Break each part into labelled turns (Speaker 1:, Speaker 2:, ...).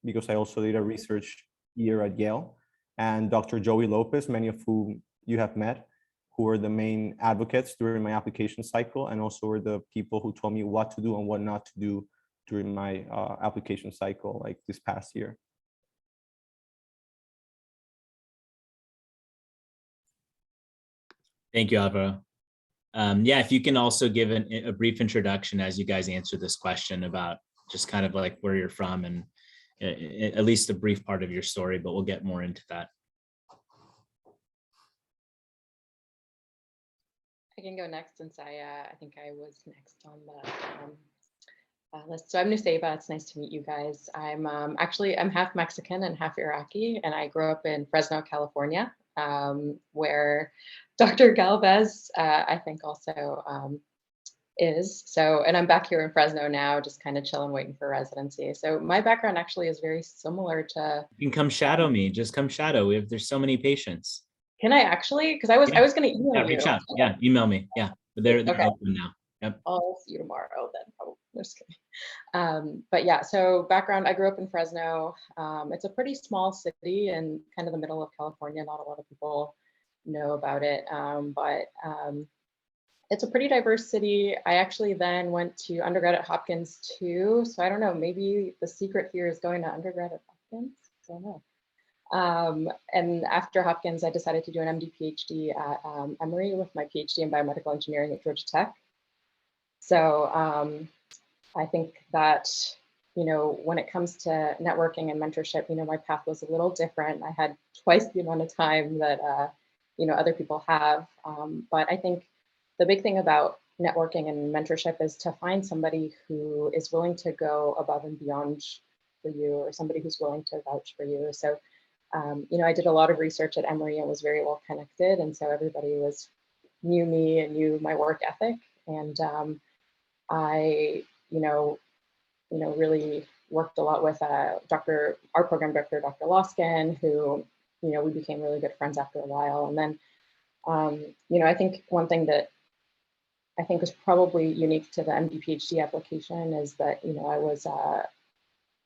Speaker 1: because I also did a research year at Yale, and Dr. Joey Lopez, many of whom you have met, who were the main advocates during my application cycle, and also were the people who told me what to do and what not to do during my application cycle, like this past year.
Speaker 2: Thank you, Alvaro. Yeah, if you can also give a brief introduction as you guys answer this question about just kind of like where you're from and at least a brief part of your story, but we'll get more into that.
Speaker 3: I can go next since I think I was next on the list. So I'm Nusaiba. It's nice to meet you guys. I'm I'm half Mexican and half Iraqi, and I grew up in Fresno, California, where Dr. Galvez, I think also is. So, and I'm back here in Fresno now, just kind of chilling, waiting for residency. So my background actually is very similar to.
Speaker 2: You can come shadow me. Just come shadow. There's so many patients.
Speaker 3: Can I actually? Because I was going to email you.
Speaker 2: Reach out. Yeah, email me. Yeah, but they're
Speaker 3: okay.
Speaker 2: open now. Yep.
Speaker 3: I'll see you tomorrow then. Oh, just kidding. But yeah, so background, I grew up in Fresno. It's a pretty small city in kind of the middle of California. Not a lot of people know about it, but it's a pretty diverse city. I actually then went to undergrad at Hopkins too. So I don't know, maybe the secret here is going to undergrad at Hopkins. I don't know. And after Hopkins, I decided to do an MD PhD at Emory with my PhD in biomedical engineering at Georgia Tech. So I think that, you know, when it comes to networking and mentorship, you know, my path was a little different. I had twice the amount of time that, you know, other people have. But I think the big thing about networking and mentorship is to find somebody who is willing to go above and beyond for you, or somebody who's willing to vouch for you. So, you know, I did a lot of research at Emory and was very well connected. And so everybody knew me and knew my work ethic. And I, you know, really worked a lot with our program director, Dr. Loskin, who, you know, we became really good friends after a while. And then, you know, I think one thing that I think was probably unique to the MD PhD application is that, you know,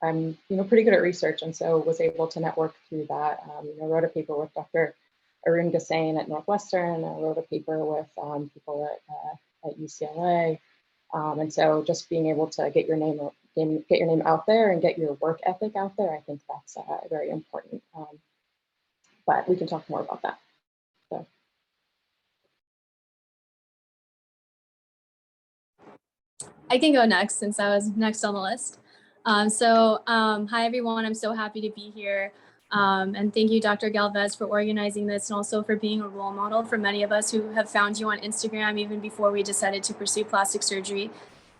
Speaker 3: I'm, you know, pretty good at research, and so was able to network through that. You know, wrote a paper with Dr. Arun Gasain at Northwestern. I wrote a paper with people at UCLA. And so just being able to get your name out there and get your work ethic out there, I think that's very important. But we can talk more about that. So.
Speaker 4: I can go next since I was next on the list. Hi everyone, I'm so happy to be here. And thank you, Dr. Galvez, for organizing this and also for being a role model for many of us who have found you on Instagram even before we decided to pursue plastic surgery.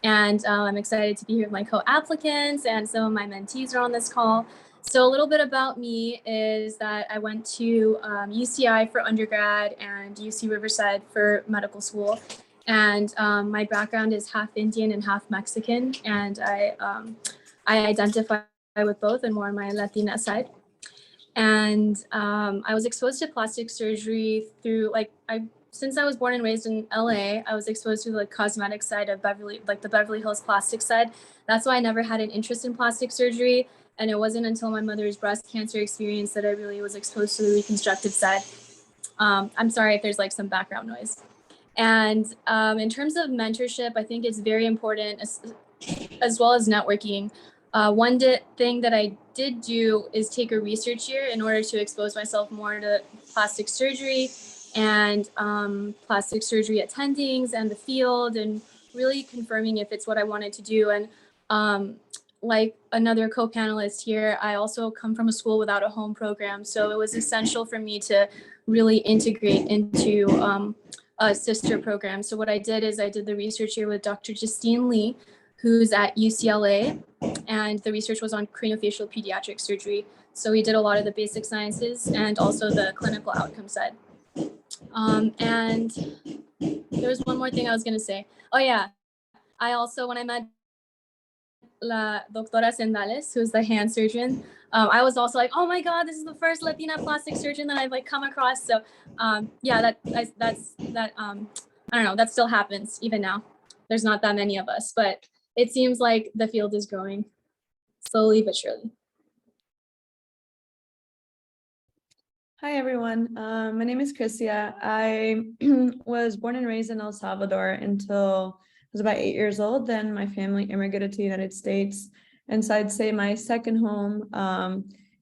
Speaker 4: And I'm excited to be here with my co-applicants, and some of my mentees are on this call. So a little bit about me is that I went to UCI for undergrad and UC Riverside for medical school. And my background is half Indian and half Mexican, and I identify with both and more on my Latina side. And I was exposed to plastic surgery through since I was born and raised in LA, I was exposed to the cosmetic side of the Beverly Hills plastic side. That's why I never had an interest in plastic surgery. And it wasn't until my mother's breast cancer experience that I really was exposed to the reconstructive side. I'm sorry if there's like some background noise. And in terms of mentorship, I think it's very important as well as networking. One thing that I did do is take a research year in order to expose myself more to plastic surgery and plastic surgery attendings and the field, and really confirming if it's what I wanted to do. And like another co-panelist here, I also come from a school without a home program. So it was essential for me to really integrate into a sister program. So what I did is I did the research here with Dr. Justine Lee, who's at UCLA, and the research was on craniofacial pediatric surgery. So we did a lot of the basic sciences and also the clinical outcome side. And there was one more thing I was gonna say. Oh yeah, I also, when I met La Doctora Sendales, who's the hand surgeon, I was also like, oh my God, this is the first Latina plastic surgeon that I've like come across. So yeah, I don't know, that still happens even now. There's not that many of us, but it seems like the field is growing slowly but surely.
Speaker 5: Hi, everyone. My name is Christia. I was born and raised in El Salvador until I was about 8 years old. Then my family immigrated to the United States. And so I'd say my second home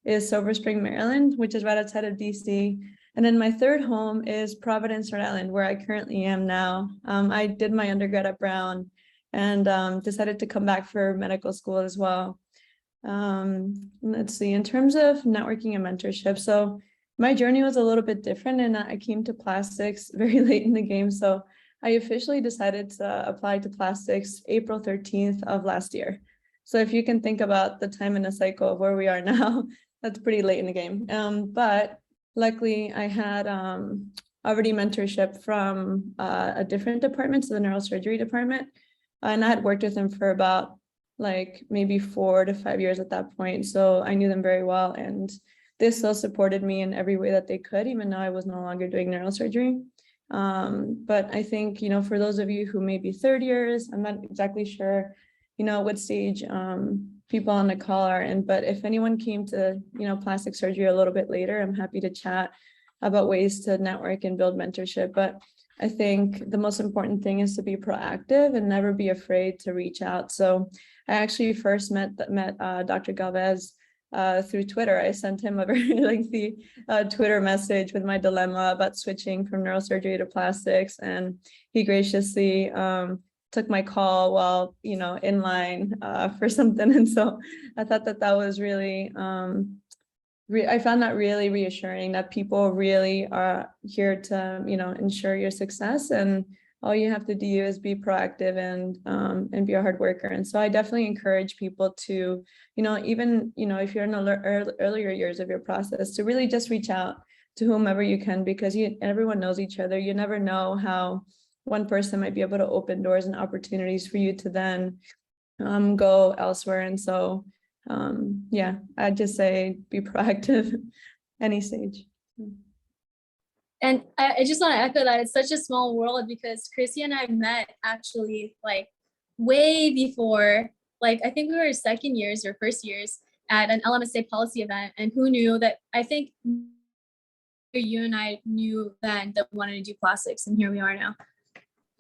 Speaker 5: is Silver Spring, Maryland, which is right outside of DC. And then my third home is Providence, Rhode Island, where I currently am now. I did my undergrad at Brown and decided to come back for medical school as well. Let's see, in terms of networking and mentorship. So my journey was a little bit different and I came to plastics very late in the game. So I officially decided to apply to plastics April 13th of last year. So if you can think about the time in the cycle of where we are now, that's pretty late in the game. But luckily I had already mentorship from a different department, so the neurosurgery department. And I had worked with them for about like maybe 4 to 5 years at that point. So I knew them very well and they still supported me in every way that they could, even though I was no longer doing neurosurgery. But I think, you know, for those of you who may be third years, I'm not exactly sure, you know, what stage people on the call are in, but if anyone came to, you know, plastic surgery a little bit later, I'm happy to chat about ways to network and build mentorship. But I think the most important thing is to be proactive and never be afraid to reach out. So I actually first met Dr. Galvez through Twitter. I sent him a very lengthy Twitter message with my dilemma about switching from neurosurgery to plastics, and he graciously took my call while, you know, in line for something. And so I thought that that was really, I found that really reassuring that people really are here to, you know, ensure your success, and all you have to do is be proactive and be a hard worker. And so I definitely encourage people to, you know, even, you know, if you're in the earlier years of your process, to really just reach out to whomever you can, because everyone knows each other. You never know how one person might be able to open doors and opportunities for you to then go elsewhere. And so yeah, I'd just say be proactive any stage.
Speaker 4: And I just want to echo that it's such a small world, because Chrissy and I met actually like way before, like I think we were second years or first years at an LMSA policy event, and who knew that, I think you and I knew then that we wanted to do plastics, and here we are now.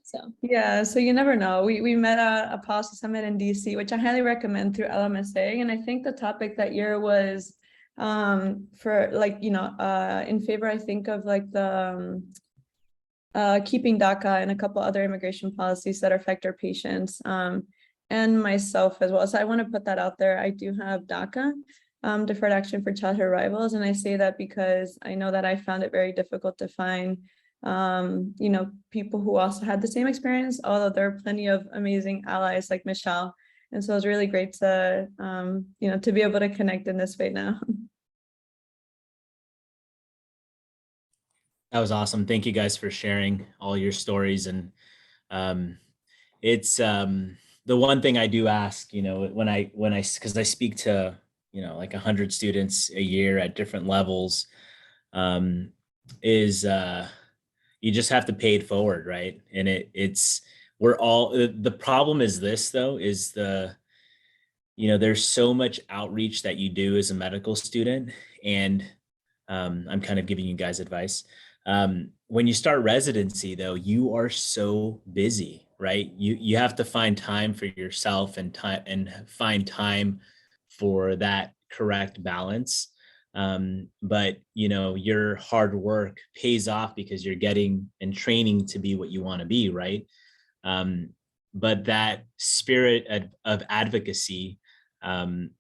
Speaker 4: So
Speaker 5: yeah, so you never know. We met at a policy summit in DC, which I highly recommend through LMSA. And I think the topic that year was for like, you know, in favor, I think, of like the keeping DACA and a couple other immigration policies that affect our patients, and myself as well. So I want to put that out there. I do have DACA, deferred action for childhood arrivals. And I say that because I know that I found it very difficult to find you know, people who also had the same experience, although there are plenty of amazing allies like Michelle. And so it's really great to, you know, to be able to connect in this way now.
Speaker 2: That was awesome. Thank you guys for sharing all your stories. And it's the one thing I do ask, you know, because I speak to, you know, like 100 students a year at different levels, is you just have to pay it forward, right? And we're all, the problem is this though, is you know, there's so much outreach that you do as a medical student. And I'm kind of giving you guys advice. When you start residency though, you are so busy, right? You have to find time for yourself and find time for that correct balance. But you know, your hard work pays off because you're getting and training to be what you want to be, right? But that spirit of advocacy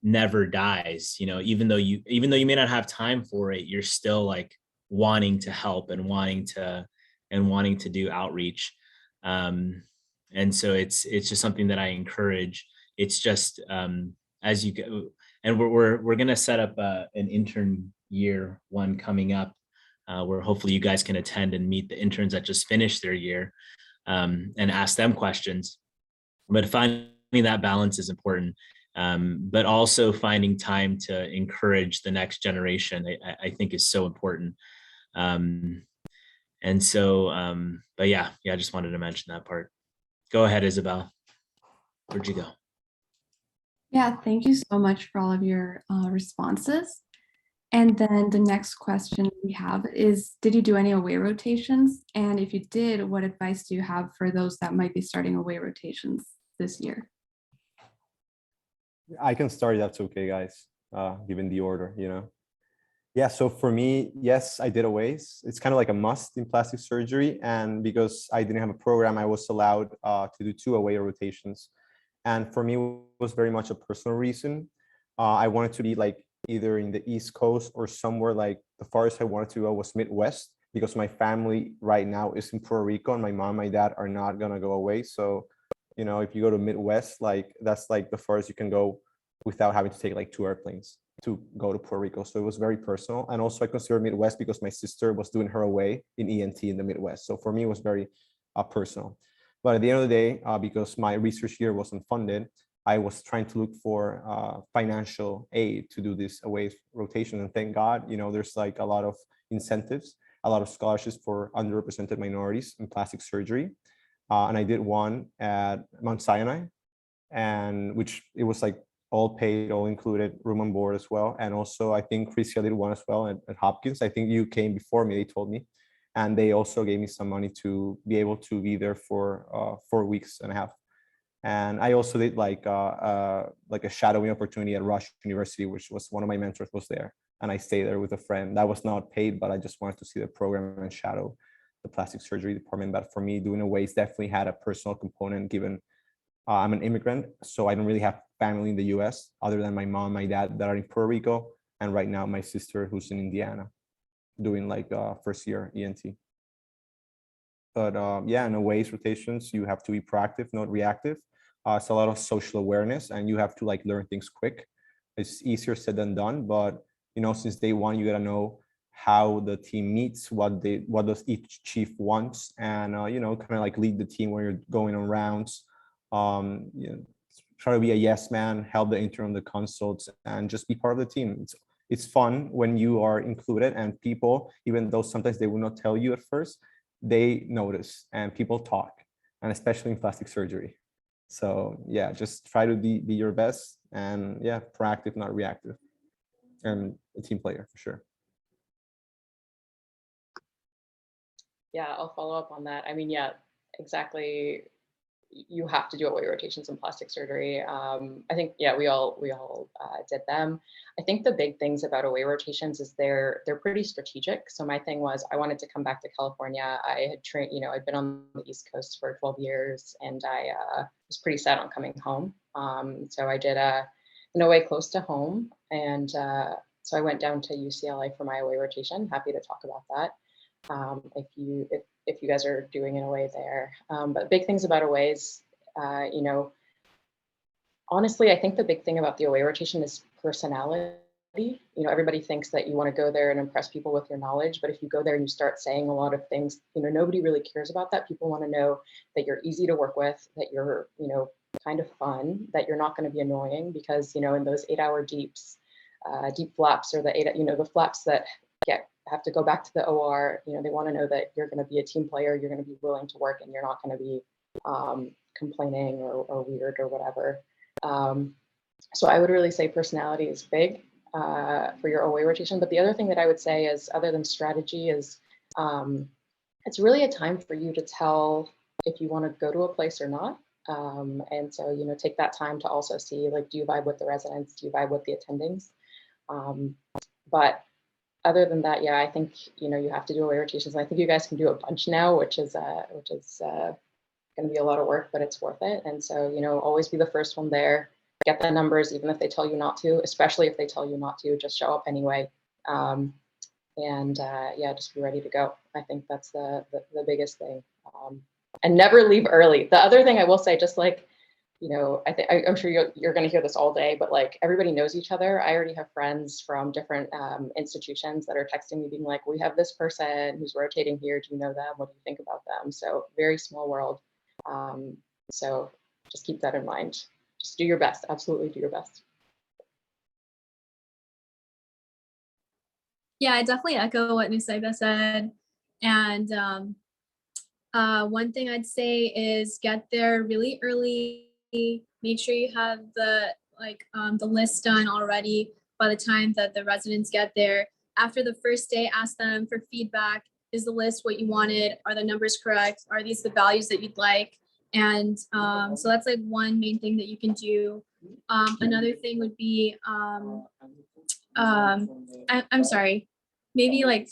Speaker 2: never dies. You know, even though you may not have time for it, you're still like wanting to help and wanting to do outreach. And so it's just something that I encourage. It's just as you go, and we're gonna set up an intern year one coming up, where hopefully you guys can attend and meet the interns that just finished their year, and ask them questions. But finding that balance is important, but also finding time to encourage the next generation, I think is so important. And so, but yeah, I just wanted to mention that part. Go ahead, Isabel. Where'd you go?
Speaker 6: Yeah, thank you so much for all of your responses. And then the next question we have is, did you do any away rotations? And if you did, what advice do you have for those that might be starting away rotations this year?
Speaker 1: I can start, that's okay, guys, given the order, you know. Yeah, so for me, yes, I did aways. It's kind of like a must in plastic surgery. And because I didn't have a program, I was allowed to do 2 away rotations. And for me, it was very much a personal reason. I wanted to be like either in the East Coast or somewhere like the farthest I wanted to go was Midwest, because my family right now is in Puerto Rico and my mom and my dad are not gonna go away. So, you know, if you go to Midwest, like that's like the farthest you can go without having to take like 2 airplanes to go to Puerto Rico. So it was very personal. And also I consider Midwest because my sister was doing her away in ENT in the Midwest. So for me, it was very personal. But at the end of the day, because my research year wasn't funded, I was trying to look for financial aid to do this away rotation. And thank God, you know, there's like a lot of incentives, a lot of scholarships for underrepresented minorities in plastic surgery. And I did one at Mount Sinai, and which it was like all paid, all included, room and board as well. And also I think Chrisia did one as well at Hopkins. I think you came before me, they told me. And they also gave me some money to be able to be there for 4 weeks and a half. And I also did like a shadowing opportunity at Rush University, which was one of my mentors was there. And I stayed there with a friend. That was not paid, but I just wanted to see the program and shadow the plastic surgery department. But for me, doing aways definitely had a personal component, given I'm an immigrant, so I don't really have family in the US other than my mom, my dad that are in Puerto Rico, and right now my sister who's in Indiana doing like first year ENT. But yeah, in aways rotations, you have to be proactive, not reactive. It's a lot of social awareness and you have to like learn things quick. It's easier said than done, but you know, since day one, you gotta know how the team meets, what does each chief wants, and you know, kind of like lead the team when you're going on rounds. You know, try to be a yes man, help the intern on the consults, and just be part of the team. It's fun when you are included, and people, even though sometimes they will not tell you at first, they notice and people talk, and especially in plastic surgery. So yeah, just try to be your best, and yeah, proactive, not reactive, and a team player for sure.
Speaker 3: Yeah, I'll follow up on that. I mean, yeah, exactly. You have to do away rotations in plastic surgery. I think, yeah, we all did them. I think the big things about away rotations is they're pretty strategic. So my thing was I wanted to come back to California. I had trained, you know, I'd been on the East Coast for 12 years, and I was pretty set on coming home. So I did an away close to home, and so I went down to UCLA for my away rotation. Happy to talk about that. If you guys are doing an away there. But big things about aways, you know, honestly, I think the big thing about the away rotation is personality. You know, everybody thinks that you want to go there and impress people with your knowledge, but if you go there and you start saying a lot of things, you know, nobody really cares about that. People want to know that you're easy to work with, that you're, you know, kind of fun, that you're not going to be annoying, because, you know, in those 8-hour deeps, deep flaps, or the flaps that have to go back to the OR, you know, they want to know that you're going to be a team player, you're going to be willing to work, and you're not going to be complaining or weird or whatever. So I would really say personality is big for your away rotation. But the other thing that I would say is, other than strategy, is it's really a time for you to tell if you want to go to a place or not. And so, you know, take that time to also see, like, do you vibe with the residents? Do you vibe with the attendings? But other than that, yeah, I think, you know, you have to do away rotations. And I think you guys can do a bunch now, which is going to be a lot of work, but it's worth it. And so, you know, always be the first one there. Get the numbers, even if they tell you not to, especially if they tell you not to, just show up anyway. Yeah, just be ready to go. I think that's the biggest thing. And never leave early. The other thing I will say, just like, you know, I'm sure you're going to hear this all day, but like, everybody knows each other. I already have friends from different institutions that are texting me being like, we have this person who's rotating here. Do you know them? What do you think about them? So very small world. So just keep that in mind. Just do your best. Absolutely do your best.
Speaker 4: Yeah, I definitely echo what Nusaiba said. And one thing I'd say is get there really early. Make sure you have the list done already. by the time that the residents get there. After the first day, ask them for feedback. Is the list what you wanted? Are the numbers correct? Are these the values that you'd like? And so that's like one main thing that you can do. Another thing would be, I'm sorry, maybe like,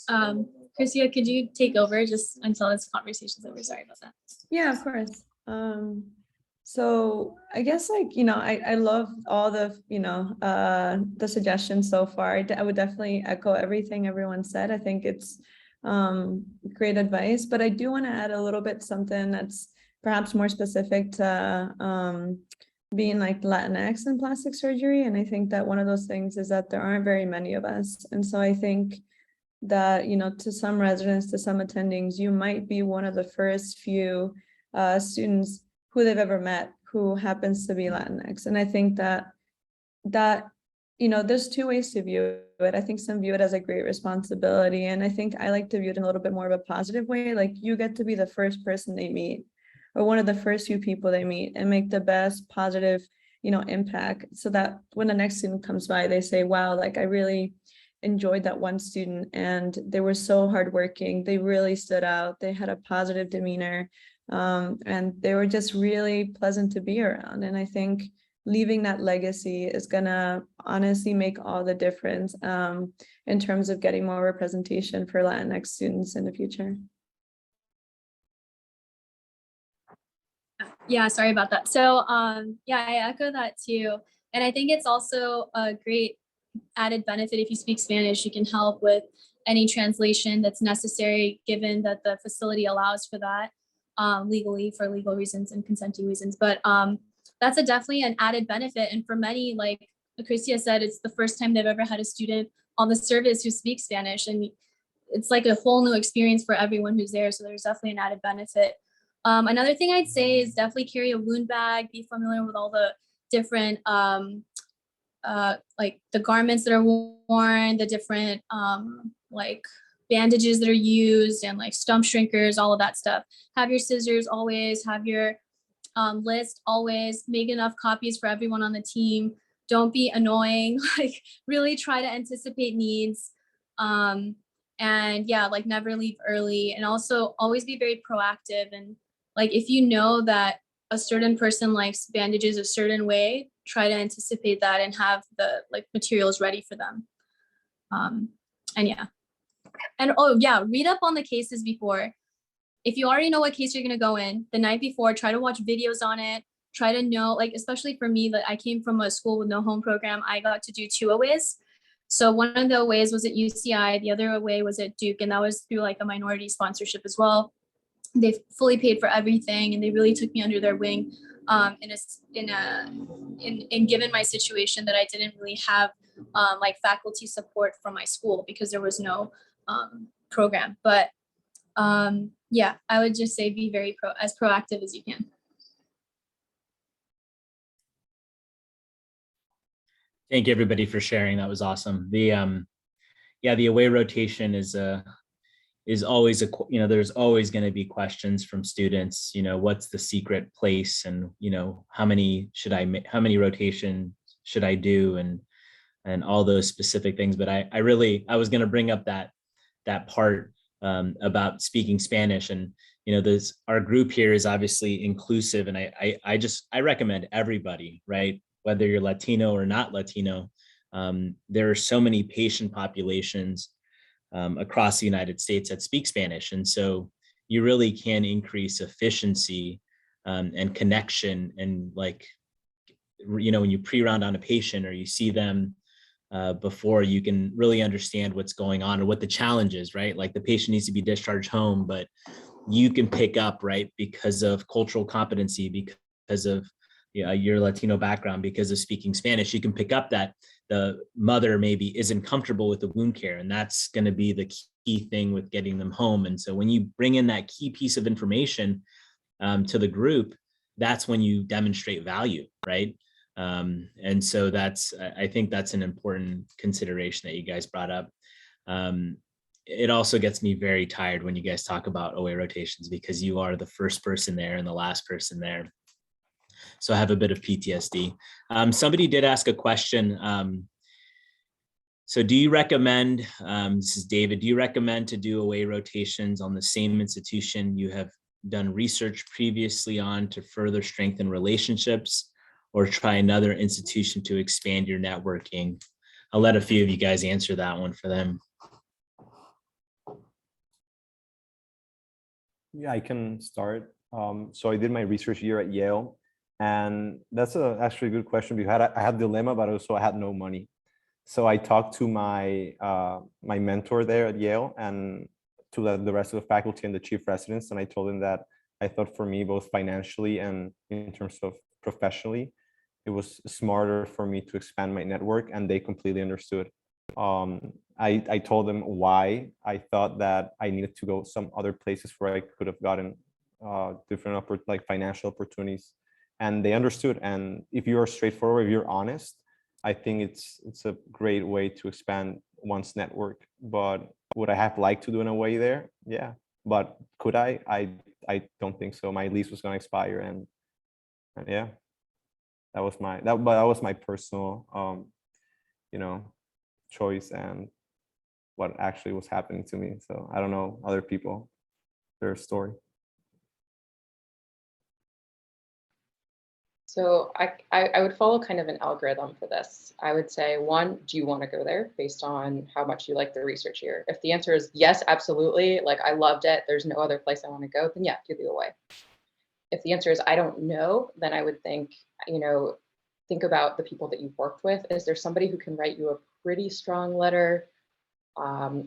Speaker 4: Christia, could you take over just until this conversation's over? Sorry about that.
Speaker 5: Yeah, of course. So I guess like, I love all the suggestions so far. I would definitely echo everything everyone said. I think it's great advice, but I do want to add a little bit something that's perhaps more specific to being like Latinx in plastic surgery. And I think that one of those things is that there aren't very many of us. And so I think that, to some residents, to some attendings, you might be one of the first few students who they've ever met who happens to be Latinx. And I think that there's two ways to view it. I think some view it as a great responsibility. And I think I like to view it in a little bit more of a positive way. Like you get to be the first person they meet or one of the first few people they meet and make the best positive, impact so that when the next student comes by, they say, wow, like I really enjoyed that one student and they were so hardworking. They really stood out. They had a positive demeanor. And they were just really pleasant to be around. And I think leaving that legacy is gonna honestly make all the difference in terms of getting more representation for Latinx students in the future.
Speaker 4: Yeah, sorry about that. So yeah, I echo that too. And I think it's also a great added benefit if you speak Spanish. You can help with any translation that's necessary, given that the facility allows for that. Legally for legal reasons and consenting reasons, but that's definitely an added benefit. And for many, like Christia said, it's the first time they've ever had a student on the service who speaks Spanish, and it's like a whole new experience for everyone who's there. So there's definitely an added benefit. Another thing I'd say is definitely carry a wound bag, be familiar with all the different like the garments that are worn, the different like bandages that are used and like stump shrinkers, all of that stuff. Have your scissors always, have your list always, make enough copies for everyone on the team. Don't be annoying, like really try to anticipate needs. And yeah, like never leave early, and also always be very proactive. And like, if you know that a certain person likes bandages a certain way, try to anticipate that and have the like materials ready for them. And yeah. And oh yeah, read up on the cases before. If you already know what case you're gonna go in, the night before, try to watch videos on it. Try to know, like, especially for me, that I came from a school with no home program, I got to do 2 OAs. So one of the OAs was at UCI, the other OA was at Duke, and that was through like a minority sponsorship as well. They fully paid for everything, and they really took me under their wing. Given my situation that I didn't really have like faculty support from my school because there was no program. But yeah, I would just say be very as proactive as you can.
Speaker 2: Thank you everybody for sharing. That was awesome. The the away rotation is always there's always going to be questions from students. What's the secret place, and how many rotations should I do, and all those specific things. But I was going to bring up that part about speaking Spanish, and our group here is obviously inclusive, and I recommend everybody, right, whether you're Latino or not Latino. There are so many patient populations across the United States that speak Spanish, and so you really can increase efficiency and connection, and like when you pre-round on a patient or you see them before, you can really understand what's going on or what the challenge is, right? Like the patient needs to be discharged home, but you can pick up, right, because of cultural competency, because of your Latino background, because of speaking Spanish, you can pick up that the mother maybe isn't comfortable with the wound care, and that's going to be the key thing with getting them home. And so when you bring in that key piece of information to the group, that's when you demonstrate value, right? And so I think that's an important consideration that you guys brought up. It also gets me very tired when you guys talk about OA rotations, because you are the first person there and the last person there. So I have a bit of PTSD. Somebody did ask a question. So do you recommend, this is David, do you recommend to do away rotations on the same institution you have done research previously on to further strengthen relationships, or try another institution to expand your networking? I'll let a few of you guys answer that one for them.
Speaker 1: Yeah, I can start. So I did my research year at Yale, and that's actually a good question because I had a dilemma, but also I had no money. So I talked to my my mentor there at Yale and to the rest of the faculty and the chief residents, and I told them that I thought for me, both financially and in terms of professionally, it was smarter for me to expand my network, and they completely understood. I told them why I thought that I needed to go some other places where I could have gotten different like financial opportunities, and they understood. And if you are straightforward, if you're honest, I think it's a great way to expand one's network. But would I have liked to do in a way there? Yeah, but could I? I don't think so. My lease was going to expire, and yeah, that was my personal you know, choice and what actually was happening to me. So I don't know other people, their story.
Speaker 3: So I would follow kind of an algorithm for this. I would say, one, do you want to go there based on how much you like the research here? If the answer is yes, absolutely, like I loved it, there's no other place I want to go, then yeah, do the away. If the answer is I don't know, then I would think, think about the people that you've worked with. Is there somebody who can write you a pretty strong letter?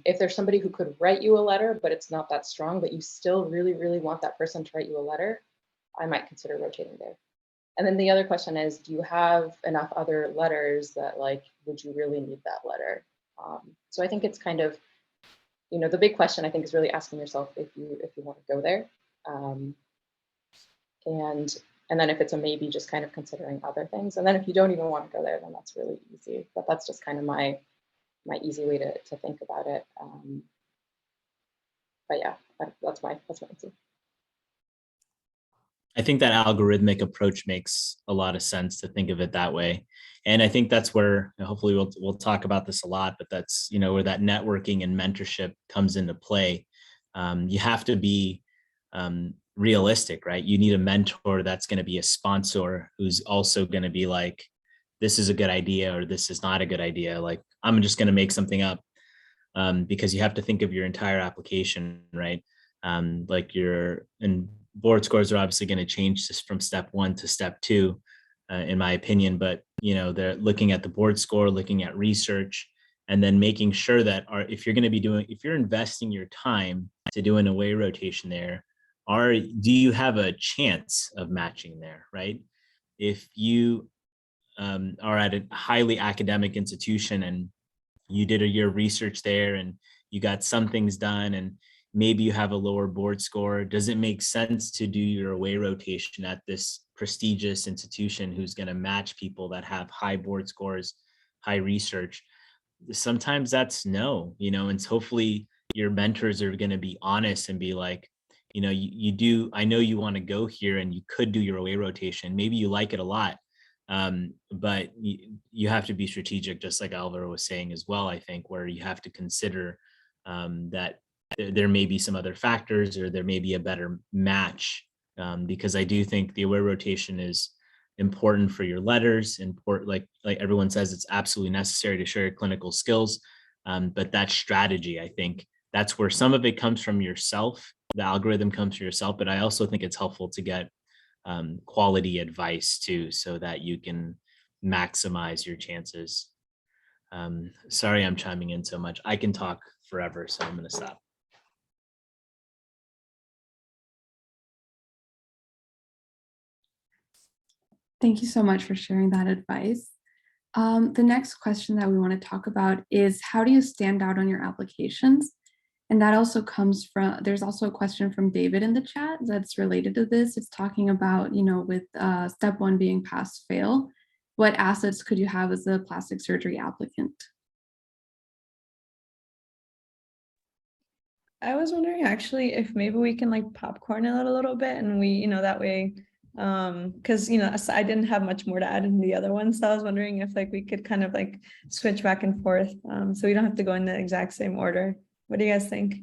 Speaker 3: If there's somebody who could write you a letter, but it's not that strong, but you still really, really want that person to write you a letter, I might consider rotating there. And then the other question is, do you have enough other letters that would you really need that letter? So I think it's kind of, the big question I think is really asking yourself if you want to go there. And then if it's a maybe, just kind of considering other things. And then if you don't even want to go there, then that's really easy. But that's just kind of my easy way to think about it. But yeah, that's my answer.
Speaker 2: I think that algorithmic approach makes a lot of sense to think of it that way. And I think that's where, hopefully we'll talk about this a lot, but that's, where that networking and mentorship comes into play. You have to be realistic, right? You need a mentor that's going to be a sponsor who's also going to be like, this is a good idea or this is not a good idea. Like, I'm just going to make something up, because you have to think of your entire application, right? Like and board scores are obviously going to change this from step 1 to step 2, in my opinion, but they're looking at the board score, looking at research, and then making sure that if you're investing your time to do an away rotation there, do you have a chance of matching there, right? If you are at a highly academic institution and you did a year of research there and you got some things done and maybe you have a lower board score, does it make sense to do your away rotation at this prestigious institution who's going to match people that have high board scores, high research? Sometimes that's no, and hopefully your mentors are going to be honest and be like, you do, I know you want to go here and you could do your away rotation. Maybe you like it a lot. But you have to be strategic, just like Alvaro was saying as well, I think, where you have to consider that there may be some other factors or there may be a better match, because I do think the away rotation is important for your letters, important, like everyone says, it's absolutely necessary to show your clinical skills. But that strategy, I think that's where some of it comes from yourself. The algorithm comes from yourself, but I also think it's helpful to get quality advice too, so that you can maximize your chances. Sorry, I'm chiming in so much. I can talk forever, so I'm going to stop.
Speaker 6: Thank you so much for sharing that advice. The next question that we want to talk about is, how do you stand out on your applications? And that also comes from, there's also a question from David in the chat that's related to this. It's talking about, with step 1 being pass fail, what assets could you have as a plastic surgery applicant?
Speaker 5: I was wondering actually if maybe we can popcorn it a little bit, and we, that way Because I didn't have much more to add in the other one, so I was wondering if like we could kind of like switch back and forth, so we don't have to go in the exact same order. What do you guys think?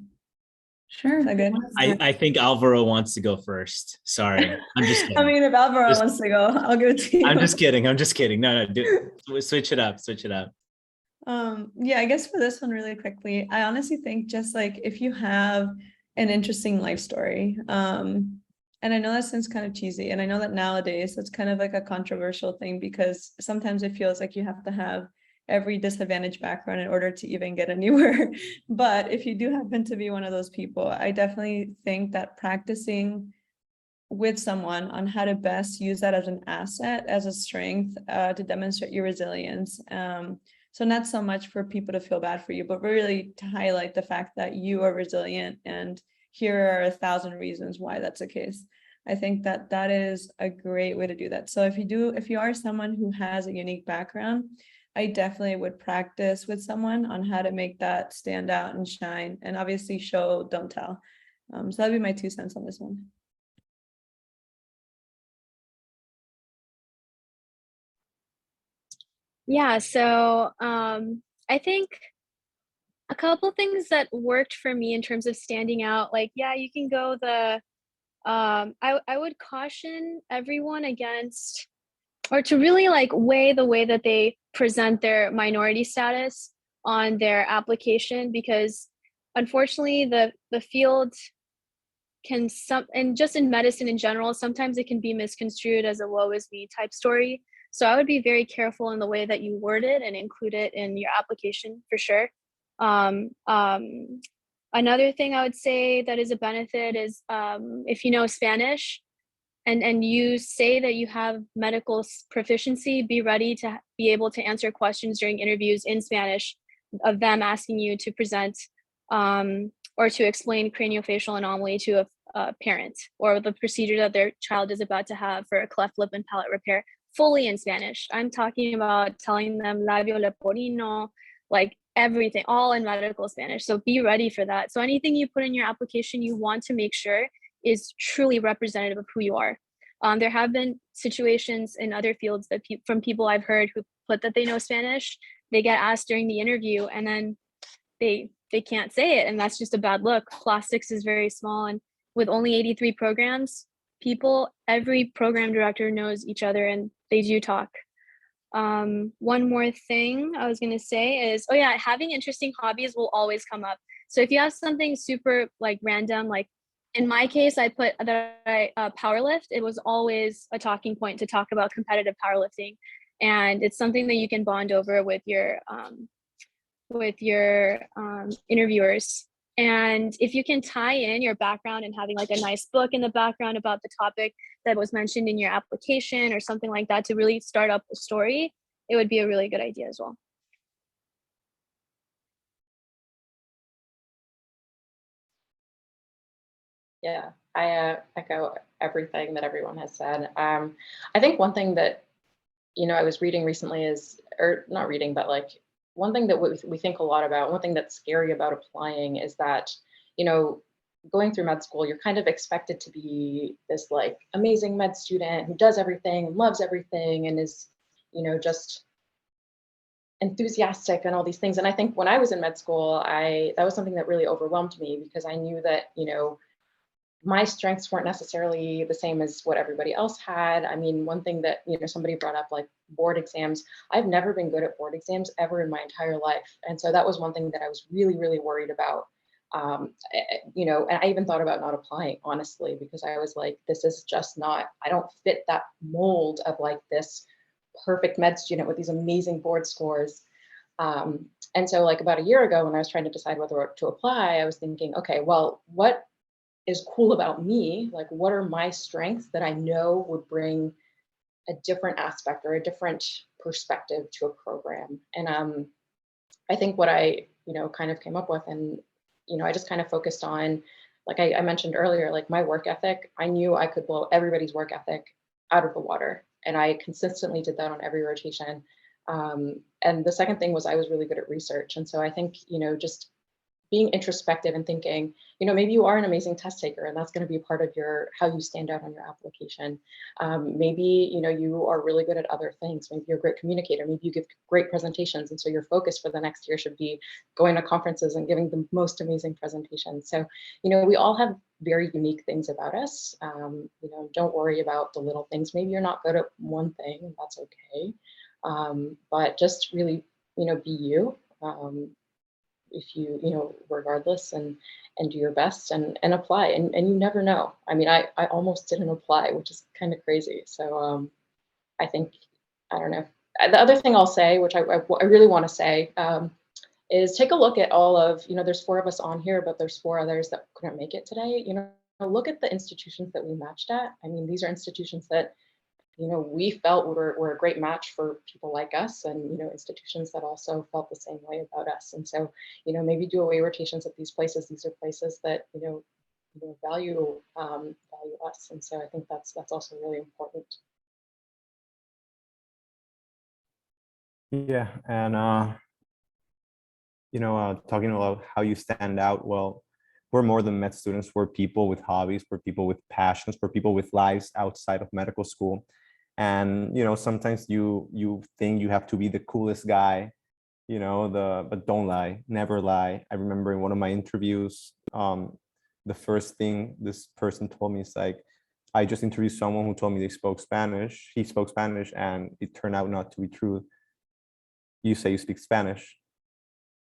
Speaker 6: Sure.
Speaker 5: Is that good?
Speaker 2: I think Alvaro wants to go first. Sorry, I'm just kidding.
Speaker 5: I mean, if Alvaro
Speaker 2: Just-
Speaker 5: wants to go, I'll give it to you.
Speaker 2: I'm just kidding. I'm just kidding. No, switch it up. Switch it up.
Speaker 5: Yeah, I guess for this one really quickly, I honestly think just like if you have an interesting life story, and I know that sounds kind of cheesy, and I know that nowadays it's kind of like a controversial thing because sometimes it feels like you have to have every disadvantaged background in order to even get anywhere. But if you do happen to be one of those people, I definitely think that practicing with someone on how to best use that as an asset, as a strength, to demonstrate your resilience. So not so much for people to feel bad for you, but really to highlight the fact that you are resilient, and here are 1,000 reasons why that's the case. I think that that is a great way to do that. So if you are someone who has a unique background, I definitely would practice with someone on how to make that stand out and shine, and obviously show, don't tell. So that'd be my 2 cents on this one.
Speaker 4: Yeah, so I think a couple things that worked for me in terms of standing out, like, yeah, you can go the I would caution everyone against, or to really like weigh the way that they present their minority status on their application, because unfortunately the field can and just in medicine in general, sometimes it can be misconstrued as a woe is me type story. So I would be very careful in the way that you word it and include it in your application for sure. Um, um, Another thing I would say that is a benefit is if you know Spanish and you say that you have medical proficiency, be ready to be able to answer questions during interviews in Spanish of them asking you to present or to explain craniofacial anomaly to a parent, or the procedure that their child is about to have for a cleft lip and palate repair, fully in Spanish. I'm talking about telling them labio leporino, like everything, all in medical Spanish. So be ready for that. So anything you put in your application, you want to make sure is truly representative of who you are. There have been situations in other fields that from people I've heard who put that they know Spanish, they get asked during the interview and then they can't say it, and that's just a bad look. Plastics is very small, and with only 83 programs, every program director knows each other and they do talk. One more thing I was gonna say is, oh yeah, having interesting hobbies will always come up. So if you have something super like random, like in my case, I put that I powerlift, it was always a talking point to talk about competitive powerlifting. And it's something that you can bond over with your interviewers. And if you can tie in your background and having like a nice book in the background about the topic that was mentioned in your application or something like that to really start up the story, it would be a really good idea as well.
Speaker 3: Yeah, I echo everything that everyone has said. I think one thing that, I was reading recently is, or not reading, but like one thing that we think a lot about, one thing that's scary about applying is that, going through med school, you're kind of expected to be this like amazing med student who does everything, loves everything, and is, just enthusiastic and all these things. And I think when I was in med school, that was something that really overwhelmed me, because I knew that, my strengths weren't necessarily the same as what everybody else had. I mean, one thing that, somebody brought up, like board exams, I've never been good at board exams ever in my entire life. And so that was one thing that I was really, really worried about. And I even thought about not applying, honestly, because I was like, this is just not, I don't fit that mold of like this perfect med student with these amazing board scores. And so like about a year ago, when I was trying to decide whether to apply, I was thinking, okay, well, what is cool about me? Like, what are my strengths that I know would bring a different aspect or a different perspective to a program? And I think what I, kind of came up with, and, I just kind of focused on, like I mentioned earlier, like my work ethic. I knew I could blow everybody's work ethic out of the water. And I consistently did that on every rotation. And the second thing was I was really good at research. And so I think, just being introspective and thinking, maybe you are an amazing test taker, and that's going to be part of how you stand out on your application. Maybe, you are really good at other things. Maybe you're a great communicator. Maybe you give great presentations. And so your focus for the next year should be going to conferences and giving the most amazing presentations. So, we all have very unique things about us. Don't worry about the little things. Maybe you're not good at one thing. That's okay. But just really, be you. If you, regardless, and do your best and apply, and you never know. I mean, I almost didn't apply, which is kind of crazy. So I think, I don't know. The other thing I'll say, which I really want to say, is take a look at all of, there's 4 of us on here, but there's 4 others that couldn't make it today. Look at the institutions that we matched at. I mean, these are institutions that we felt were a great match for people like us, and institutions that also felt the same way about us. And so maybe do away rotations at these places. These are places that value us, and so I think that's also really important.
Speaker 1: Yeah, and talking about how you stand out. Well, we're more than med students. We're people with hobbies. We're people with passions. We're people with lives outside of medical school. And sometimes you think you have to be the coolest guy, but don't lie, never lie. I remember in one of my interviews, the first thing this person told me is like, I just interviewed someone who told me he spoke Spanish, and it turned out not to be true. You say you speak Spanish.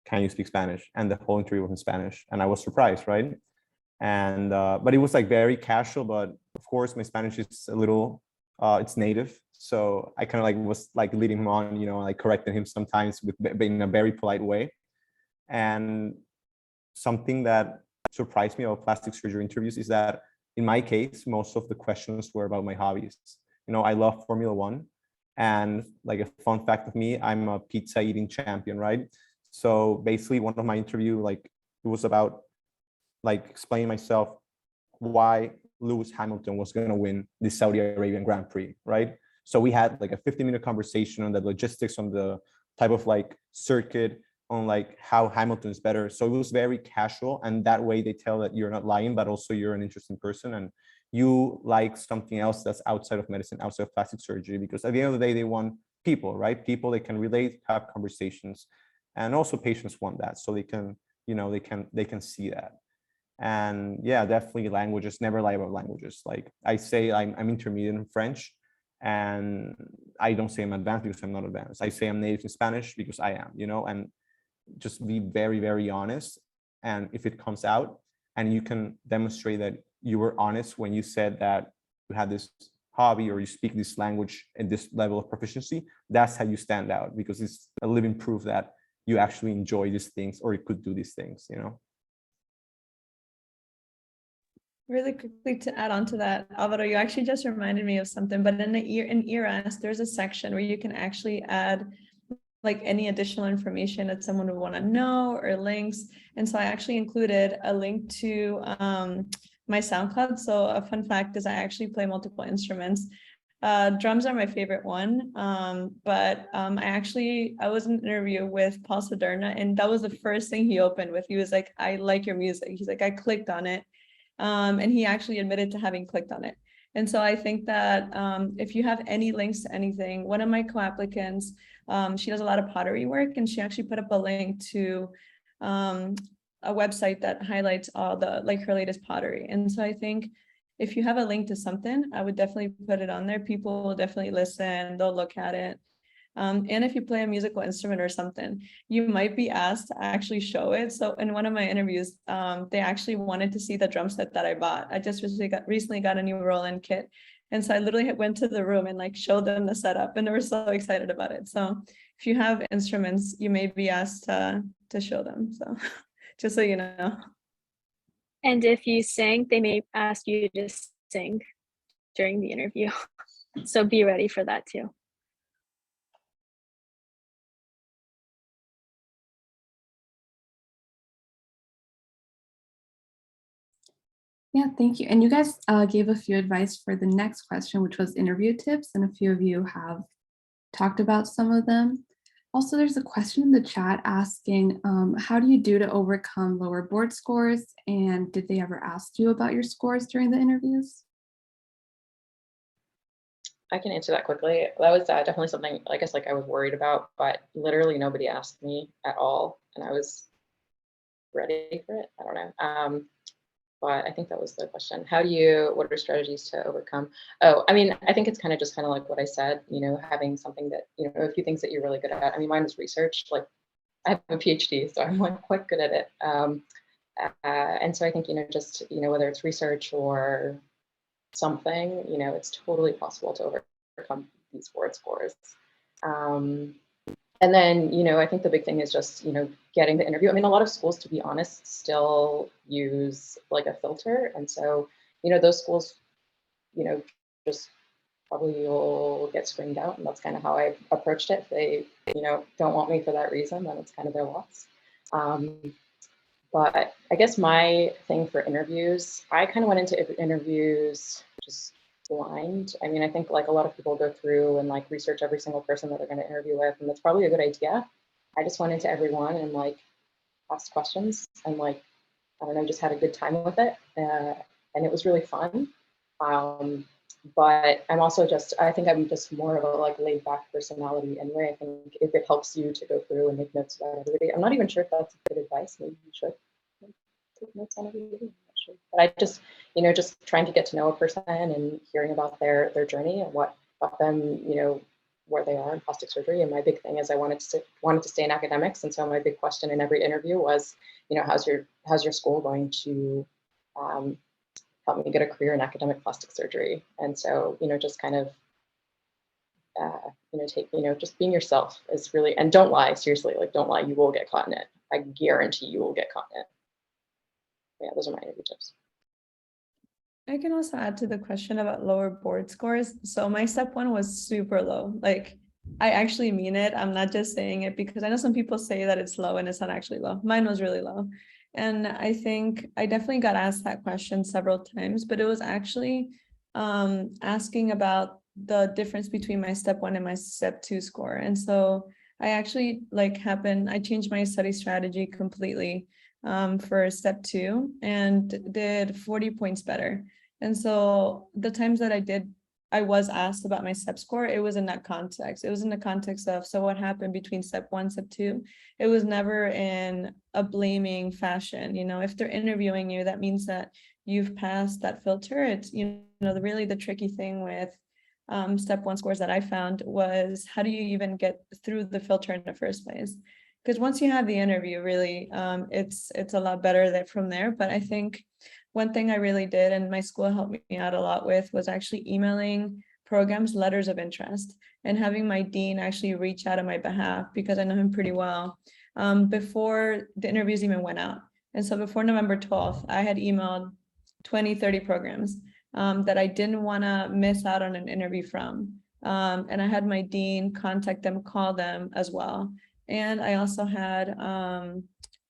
Speaker 1: Can you speak Spanish? And the whole interview was in Spanish, and I was surprised, right? And but it was like very casual. But of course, my Spanish is a little it's native, so I kind of like was like leading him on, like correcting him sometimes in a very polite way. And something that surprised me about plastic surgery interviews is that in my case, most of the questions were about my hobbies. I love Formula One, and like a fun fact of me, I'm a pizza eating champion, right? So basically, one of my interview, like, it was about like explaining myself why Lewis Hamilton was going to win the Saudi Arabian Grand Prix, right? So we had like a 50-minute conversation on the logistics, on the type of like circuit, on like how Hamilton is better. So it was very casual, and that way they tell that you're not lying, but also you're an interesting person and you like something else that's outside of medicine, outside of plastic surgery, because at the end of the day, they want people, right? People they can relate, have conversations, and also patients want that, so they can, they can see that. And yeah, definitely languages, never lie about languages. Like I say I'm intermediate in French, and I don't say I'm advanced because I'm not advanced. I say I'm native in Spanish because I am, and just be very, very honest. And if it comes out and you can demonstrate that you were honest when you said that you had this hobby or you speak this language at this level of proficiency, that's how you stand out, because it's a living proof that you actually enjoy these things or you could do these things,
Speaker 5: Really quickly to add on to that, Alvaro, you actually just reminded me of something, but in ERAS, there's a section where you can actually add like any additional information that someone would want to know or links. And so I actually included a link to my SoundCloud. So a fun fact is I actually play multiple instruments. Drums are my favorite one, but I was in an interview with Paul Soderna, and that was the first thing he opened with. He was like, I like your music. He's like, I clicked on it. And he actually admitted to having clicked on it. And so I think that if you have any links to anything, one of my co-applicants, she does a lot of pottery work, and she actually put up a link to a website that highlights all the like her latest pottery. And so I think if you have a link to something, I would definitely put it on there. People will definitely listen, they'll look at it. And if you play a musical instrument or something, you might be asked to actually show it. So in one of my interviews, they actually wanted to see the drum set that I bought. I just recently got a new Roland kit. And so I literally went to the room and like showed them the setup, and they were so excited about it. So if you have instruments, you may be asked to show them. So just so you know.
Speaker 4: And if you sing, they may ask you to sing during the interview. So be ready for that too.
Speaker 6: Yeah, thank you. And you guys gave a few advice for the next question, which was interview tips, and a few of you have talked about some of them. Also, there's a question in the chat asking, how do you do to overcome lower board scores? And did they ever ask you about your scores during the interviews?
Speaker 3: I can answer that quickly. That was definitely something, I guess, like I was worried about, but literally nobody asked me at all, and I was ready for it. I don't know. But I think that was the question. What are strategies to overcome? Oh, I mean, I think it's kind of like what I said, having something that, a few things that you're really good at. I mean, mine was research. Like, I have a PhD, so I'm like quite good at it. And so I think, just, whether it's research or something, it's totally possible to overcome these board scores. And then, I think the big thing is just, getting the interview. I mean, a lot of schools, to be honest, still use like a filter. And so, those schools, just probably will get screened out. And that's kind of how I approached it. If they, don't want me for that reason, then it's kind of their loss. But I guess my thing for interviews, I kind of went into interviews just blind. I mean, I think like a lot of people go through and like research every single person that they're going to interview with, and that's probably a good idea. I just went into everyone and like asked questions and like, I don't know, just had a good time with it. And it was really fun. But I think I'm just more of a like laid back personality anyway. I think if it helps you to go through and make notes about everybody, I'm not even sure if that's good advice. Maybe you should take notes on everybody. I'm not sure. But I just, just trying to get to know a person and hearing about their journey and what got them, where they are in plastic surgery. And my big thing is I wanted to stay in academics. And so my big question in every interview was, how's your school going to help me get a career in academic plastic surgery? And so, just kind of, just being yourself is really, and don't lie, seriously, like don't lie, you will get caught in it. I guarantee you will get caught in it. Yeah, those are my interview tips.
Speaker 5: I can also add to the question about lower board scores. So my step 1 was super low. Like, I actually mean it. I'm not just saying it because I know some people say that it's low and it's not actually low. Mine was really low. And I think I definitely got asked that question several times, but it was actually asking about the difference between my step 1 and my step 2 score. And so I actually I changed my study strategy completely for step 2 and did 40 points better. And so the times that I was asked about my step score, it was in that context. It was in the context of, so what happened between step 1, step 2? It was never in a blaming fashion. If they're interviewing you, that means that you've passed that filter. It's, really the tricky thing with step 1 scores that I found was, how do you even get through the filter in the first place? Because once you have the interview, really, it's a lot better from there. But I think one thing I really did, and my school helped me out a lot with, was actually emailing programs letters of interest and having my dean actually reach out on my behalf, because I know him pretty well, before the interviews even went out. And so before November 12th, I had emailed 20, 30 programs that I didn't want to miss out on an interview from. And I had my dean contact them, call them as well. And I also had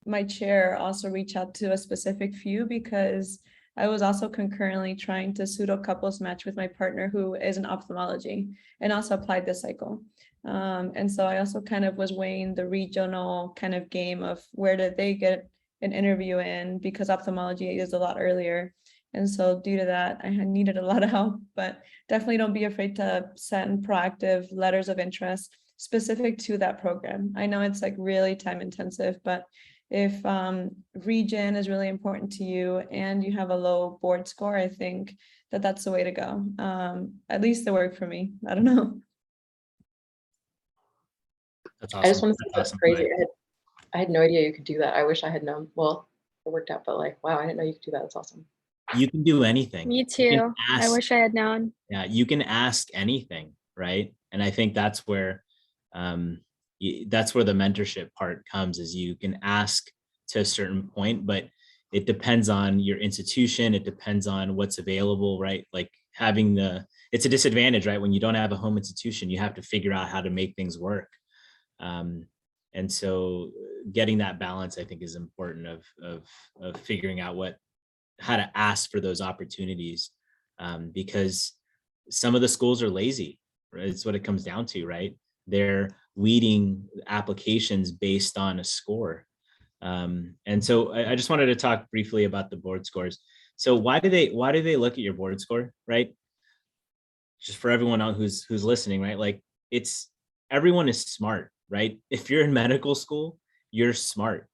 Speaker 5: my chair also reach out to a specific few, because I was also concurrently trying to pseudo couples match with my partner who is in ophthalmology and also applied this cycle. And so I also kind of was weighing the regional kind of game of where did they get an interview in, because ophthalmology is a lot earlier. And so due to that, I had needed a lot of help, but definitely don't be afraid to send proactive letters of interest specific to that program. I know it's like really time intensive, but if region is really important to you and you have a low board score, I think that that's the way to go. At least it worked for me. I don't know.
Speaker 2: That's awesome.
Speaker 3: I just want to say that's
Speaker 2: awesome.
Speaker 3: crazy. I had no idea you could do that. I wish I had known. Well, it worked out, but like, wow, I didn't know you could do that. That's awesome.
Speaker 2: You can do anything.
Speaker 4: Me too. I wish I had known.
Speaker 2: Yeah, you can ask anything, right? And I think that's where the mentorship part comes, is you can ask to a certain point, but it depends on your institution. It depends on what's available, right? Like it's a disadvantage, right? When you don't have a home institution, you have to figure out how to make things work. And so getting that balance, I think, is important of figuring out how to ask for those opportunities, because some of the schools are lazy, right? It's what it comes down to, right? They're weeding applications based on a score. And so I just wanted to talk briefly about the board scores. So why do they look at your board score, right? Just for everyone else who's listening, right? Like everyone is smart, right? If you're in medical school, you're smart.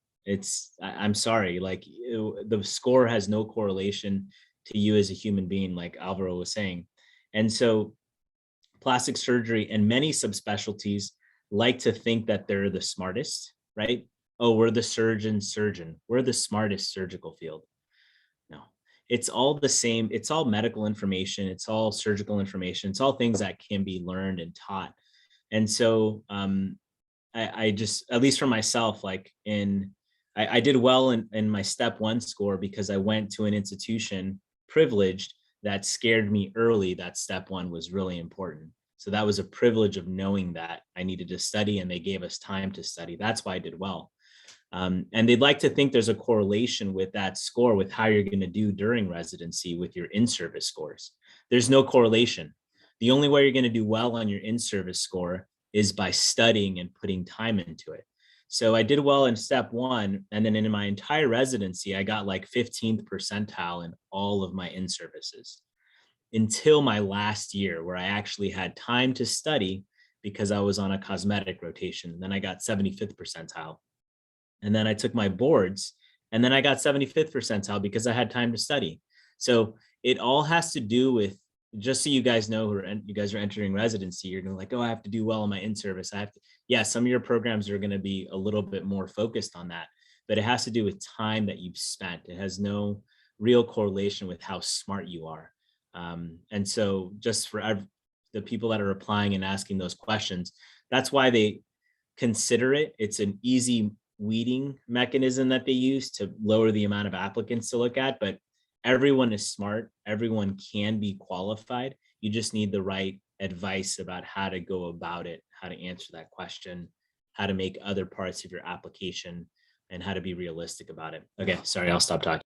Speaker 2: I'm sorry, like the score has no correlation to you as a human being, like Alvaro was saying. And so plastic surgery and many subspecialties like to think that they're the smartest, right? Oh, we're the surgeon. We're the smartest surgical field. No, it's all the same. It's all medical information. It's all surgical information. It's all things that can be learned and taught. And so I just, at least for myself, like I did well in my step 1 score because I went to an institution privileged that scared me early that step 1 was really important. So that was a privilege of knowing that I needed to study and they gave us time to study. That's why I did well. And they'd like to think there's a correlation with that score with how you're going to do during residency with your in-service scores. There's no correlation. The only way you're going to do well on your in-service score is by studying and putting time into it. So I did well in step 1. And then in my entire residency, I got like 15th percentile in all of my in-services until my last year where I actually had time to study because I was on a cosmetic rotation. Then I got 75th percentile. And then I took my boards and then I got 75th percentile because I had time to study. So it all has to do with, just so you guys know, you guys are entering residency, you're going to like, oh, I have to do well in my in-service. Yeah, some of your programs are going to be a little bit more focused on that, but it has to do with time that you've spent. It has no real correlation with how smart you are. And so just for the people that are applying and asking those questions, that's why they consider it. It's an easy weeding mechanism that they use to lower the amount of applicants to look at, but everyone is smart. Everyone can be qualified. You just need the right advice about how to go about it, how to answer that question, how to make other parts of your application, and how to be realistic about it. Okay, sorry, I'll stop talking.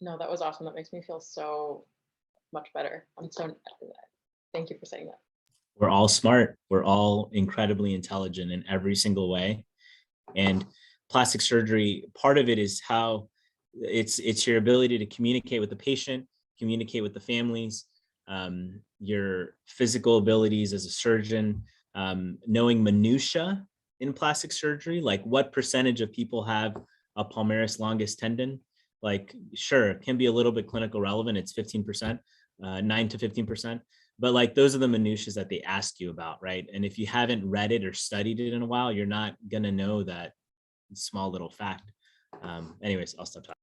Speaker 3: No, that was awesome. That makes me feel so much better. Thank you for saying that.
Speaker 2: We're all smart. We're all incredibly intelligent in every single way. And plastic surgery, part of it is how it's your ability to communicate with the patient, communicate with the families, your physical abilities as a surgeon, knowing minutia in plastic surgery, like what percentage of people have a palmaris longus tendon. Like, sure, it can be a little bit clinical relevant. It's 15%, 9 to 15%. But like, those are the minutiae that they ask you about, right? And if you haven't read it or studied it in a while, you're not going to know that small little fact. Anyways, I'll stop talking.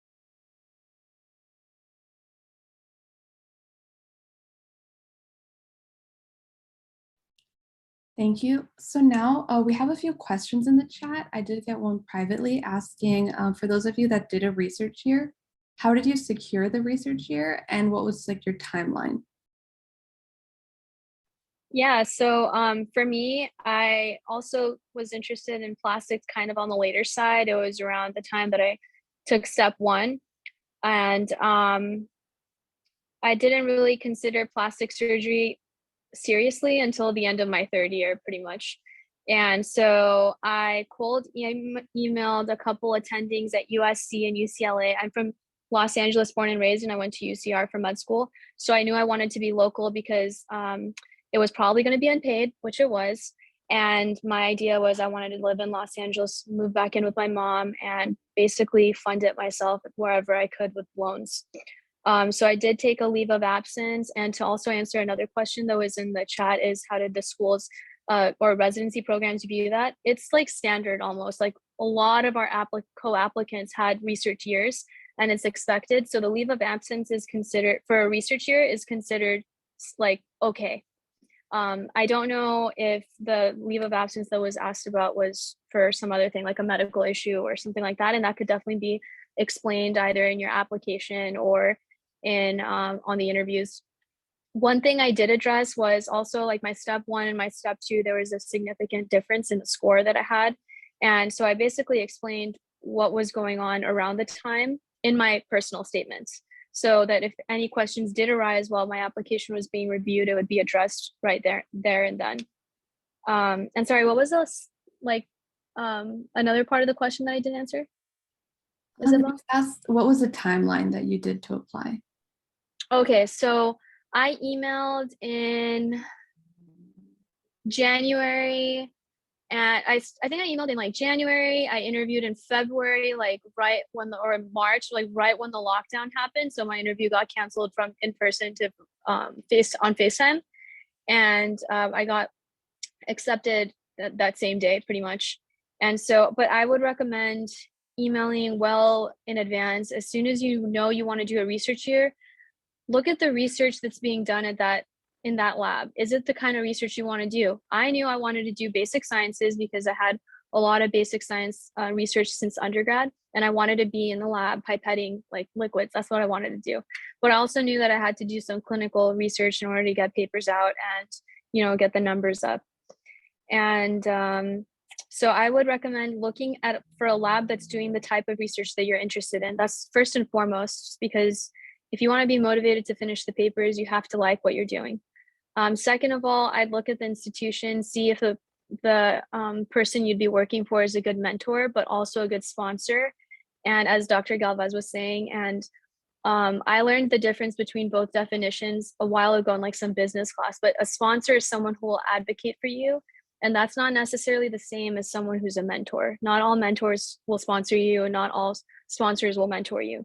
Speaker 6: Thank you. So now we have a few questions in the chat. I did get one privately asking, for those of you that did a research year, how did you secure the research year and what was like your timeline?
Speaker 4: Yeah, so for me, I also was interested in plastics kind of on the later side. It was around the time that I took step 1. And I didn't really consider plastic surgery seriously until the end of my 3rd year, pretty much. And so I emailed a couple attendings at USC and UCLA. I'm from Los Angeles, born and raised, and I went to UCR for med school. So I knew I wanted to be local because it was probably going to be unpaid, which it was. And my idea was I wanted to live in Los Angeles, move back in with my mom, and basically fund it myself wherever I could with loans. So I did take a leave of absence. And to also answer another question that was in the chat is, how did the schools or residency programs view that? It's like standard almost. Like a lot of our co-applicants had research years, and it's expected. So the leave of absence is considered, for a research year, is considered like okay. I don't know if the leave of absence that was asked about was for some other thing, like a medical issue or something like that. And that could definitely be explained either in your application or in on the interviews. One thing I did address was also like my step 1 and my step 2, there was a significant difference in the score that I had. And so I basically explained what was going on around the time in my personal statements, so that if any questions did arise while my application was being reviewed, it would be addressed right there and then. And sorry, what was else like another part of the question that I didn't answer? Isabel?
Speaker 6: Asked, what was the timeline that you did to apply?
Speaker 4: Okay, so I emailed in January, and I think I emailed in like January. I interviewed in February, like right when or March, like right when the lockdown happened. So my interview got canceled from in person to FaceTime, and I got accepted that same day, pretty much. And so, but I would recommend emailing well in advance. As soon as you know you want to do a research year, look at the research that's being done at that in that lab. Is it the kind of research you want to do? I knew I wanted to do basic sciences because I had a lot of basic science research since undergrad, and I wanted to be in the lab pipetting like liquids. That's what I wanted to do. But I also knew that I had to do some clinical research in order to get papers out and get the numbers up. And so I would recommend looking for a lab that's doing the type of research that you're interested in. That's first and foremost, because if you want to be motivated to finish the papers, you have to like what you're doing. Second of all, I'd look at the institution, see if the person you'd be working for is a good mentor, but also a good sponsor. And as Dr. Galvez was saying, and I learned the difference between both definitions a while ago in like some business class, but a sponsor is someone who will advocate for you. And that's not necessarily the same as someone who's a mentor. Not all mentors will sponsor you, and not all sponsors will mentor you.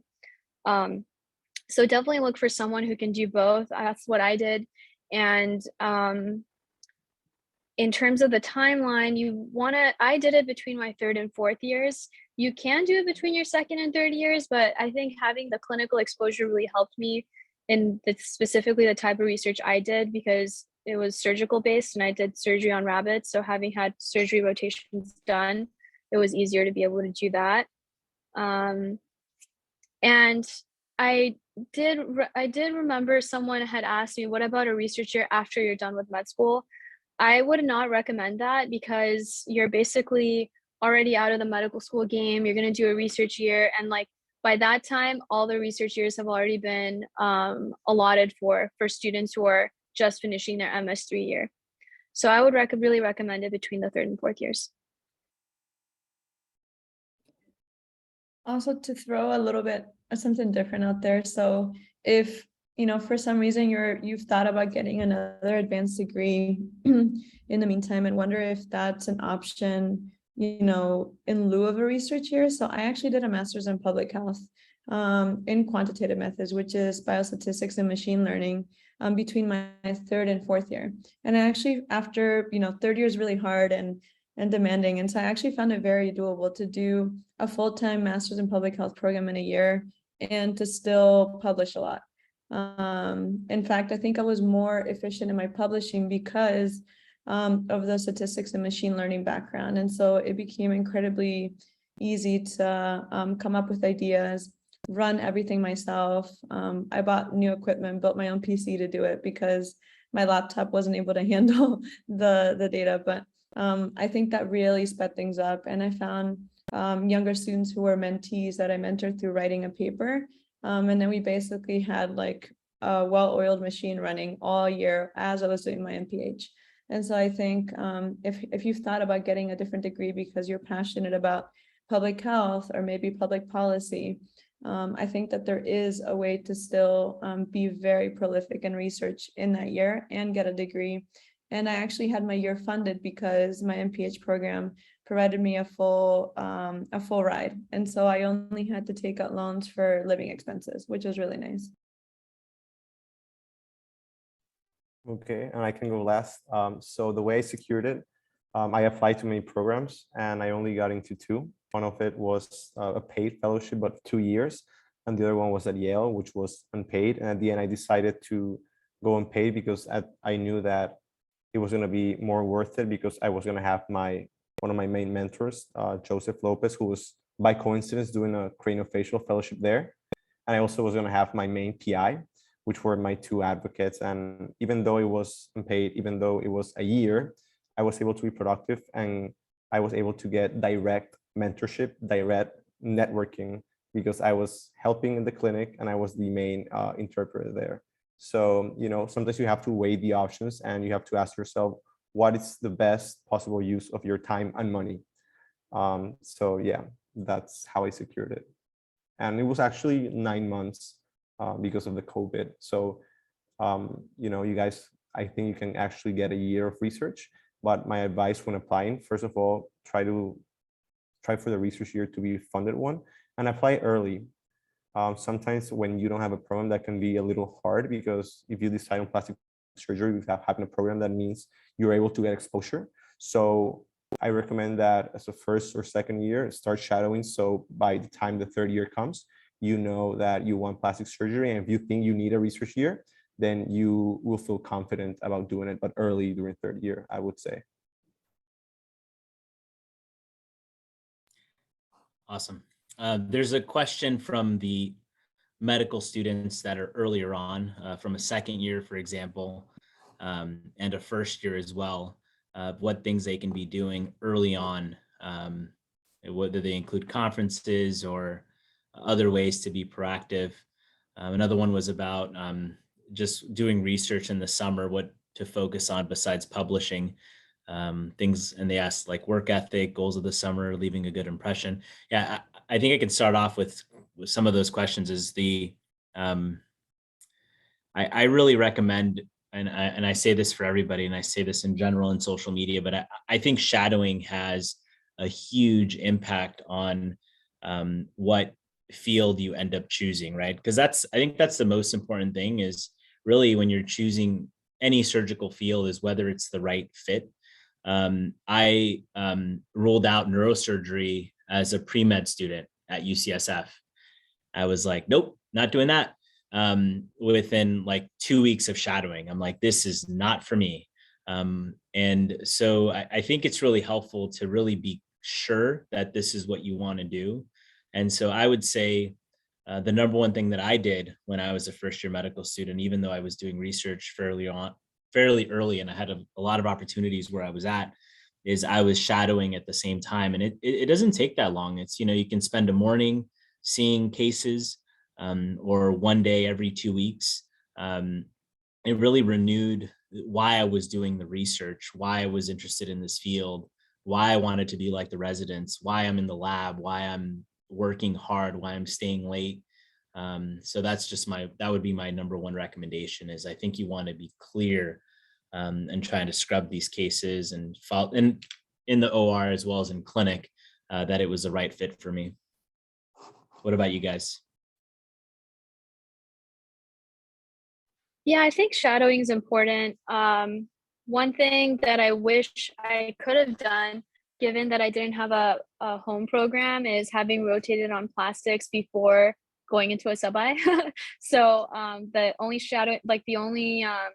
Speaker 4: So definitely look for someone who can do both. That's what I did. And in terms of the timeline, I did it between my third and fourth years. You can do it between your second and third years, but I think having the clinical exposure really helped me in specifically the type of research I did, because it was surgical based and I did surgery on rabbits. So having had surgery rotations done, it was easier to be able to do that. And I did remember someone had asked me, what about a research year after you're done with med school? I would not recommend that, because you're basically already out of the medical school game. You're going to do a research year, and like by that time, all the research years have already been allotted for students who are just finishing their MS3 year. So I would really recommend it between the third and fourth years.
Speaker 5: Also, to throw a little bit of something different out there. So if for some reason you've thought about getting another advanced degree in the meantime, and wonder if that's an option, in lieu of a research year. So I actually did a master's in public health in quantitative methods, which is biostatistics and machine learning, between my third and fourth year. And I actually, after third year is really hard and demanding, and so I actually found it very doable to do a full-time master's in public health program in a year and to still publish a lot. In fact, I think I was more efficient in my publishing because of the statistics and machine learning background. And so it became incredibly easy to come up with ideas, run everything myself. I bought new equipment, built my own PC to do it because my laptop wasn't able to handle the data. But I think that really sped things up. And I found younger students who were mentees that I mentored through writing a paper. And then we basically had like a well-oiled machine running all year as I was doing my MPH. And so I think if you've thought about getting a different degree because you're passionate about public health or maybe public policy, I think that there is a way to still be very prolific in research in that year and get a degree. And I actually had my year funded because my MPH program provided me a full ride. And so I only had to take out loans for living expenses, which was really nice.
Speaker 1: Okay, and I can go last. So the way I secured it, I applied to many programs and I only got into two. One of it was a paid fellowship, but 2 years. And the other one was at Yale, which was unpaid. And at the end, I decided to go unpaid because I knew that it was going to be more worth it because I was going to have one of my main mentors, Joseph Lopez, who was by coincidence doing a craniofacial fellowship there. And I also was going to have my main PI, which were my two advocates. And even though it was unpaid, even though it was a year, I was able to be productive and I was able to get direct mentorship, direct networking, because I was helping in the clinic and I was the main interpreter there. So, sometimes you have to weigh the options and you have to ask yourself, what is the best possible use of your time and money. So yeah, that's how I secured it. And it was actually 9 months because of the COVID. So, you guys, I think you can actually get a year of research, but my advice when applying, first of all, try for the research year to be funded one and apply early. Sometimes when you don't have a program, that can be a little hard, because if you decide on plastic surgery without having a program, that means you're able to get exposure. So I recommend that as a first or second year, start shadowing. So by the time the third year comes, you know that you want plastic surgery. And if you think you need a research year, then you will feel confident about doing it, but early during third year, I would say.
Speaker 2: Awesome. There's a question from the medical students that are earlier on, from a second year, for example, and a first year as well, what things they can be doing early on, whether they include conferences or other ways to be proactive. Another one was about just doing research in the summer, what to focus on besides publishing things. And they asked like work ethic, goals of the summer, leaving a good impression. Yeah, I think I can start off with some of those questions. Is I really recommend, and I say this for everybody, and I say this in general in social media, but I think shadowing has a huge impact on what field you end up choosing, right? Because I think that's the most important thing, is really when you're choosing any surgical field, is whether it's the right fit. I ruled out neurosurgery as a pre-med student at UCSF. I was like, nope, not doing that. Within like 2 weeks of shadowing, I'm like, this is not for me. And so I think it's really helpful to really be sure that this is what you want to do. And so I would say the number one thing that I did when I was a first year medical student, even though I was doing research fairly early, and I had a lot of opportunities where I was at, is I was shadowing at the same time. And it doesn't take that long. It's, you can spend a morning seeing cases, or one day every 2 weeks. It really renewed why I was doing the research, why I was interested in this field, why I wanted to be like the residents, why I'm in the lab, why I'm working hard, why I'm staying late. So that's just that would be my number one recommendation, is I think you want to be clear and trying to scrub these cases and follow in the OR as well as in clinic, that it was the right fit for me. What about you guys?
Speaker 4: Yeah, I think shadowing is important. One thing that I wish I could have done, given that I didn't have a home program, is having rotated on plastics before going into a sub-I. So the only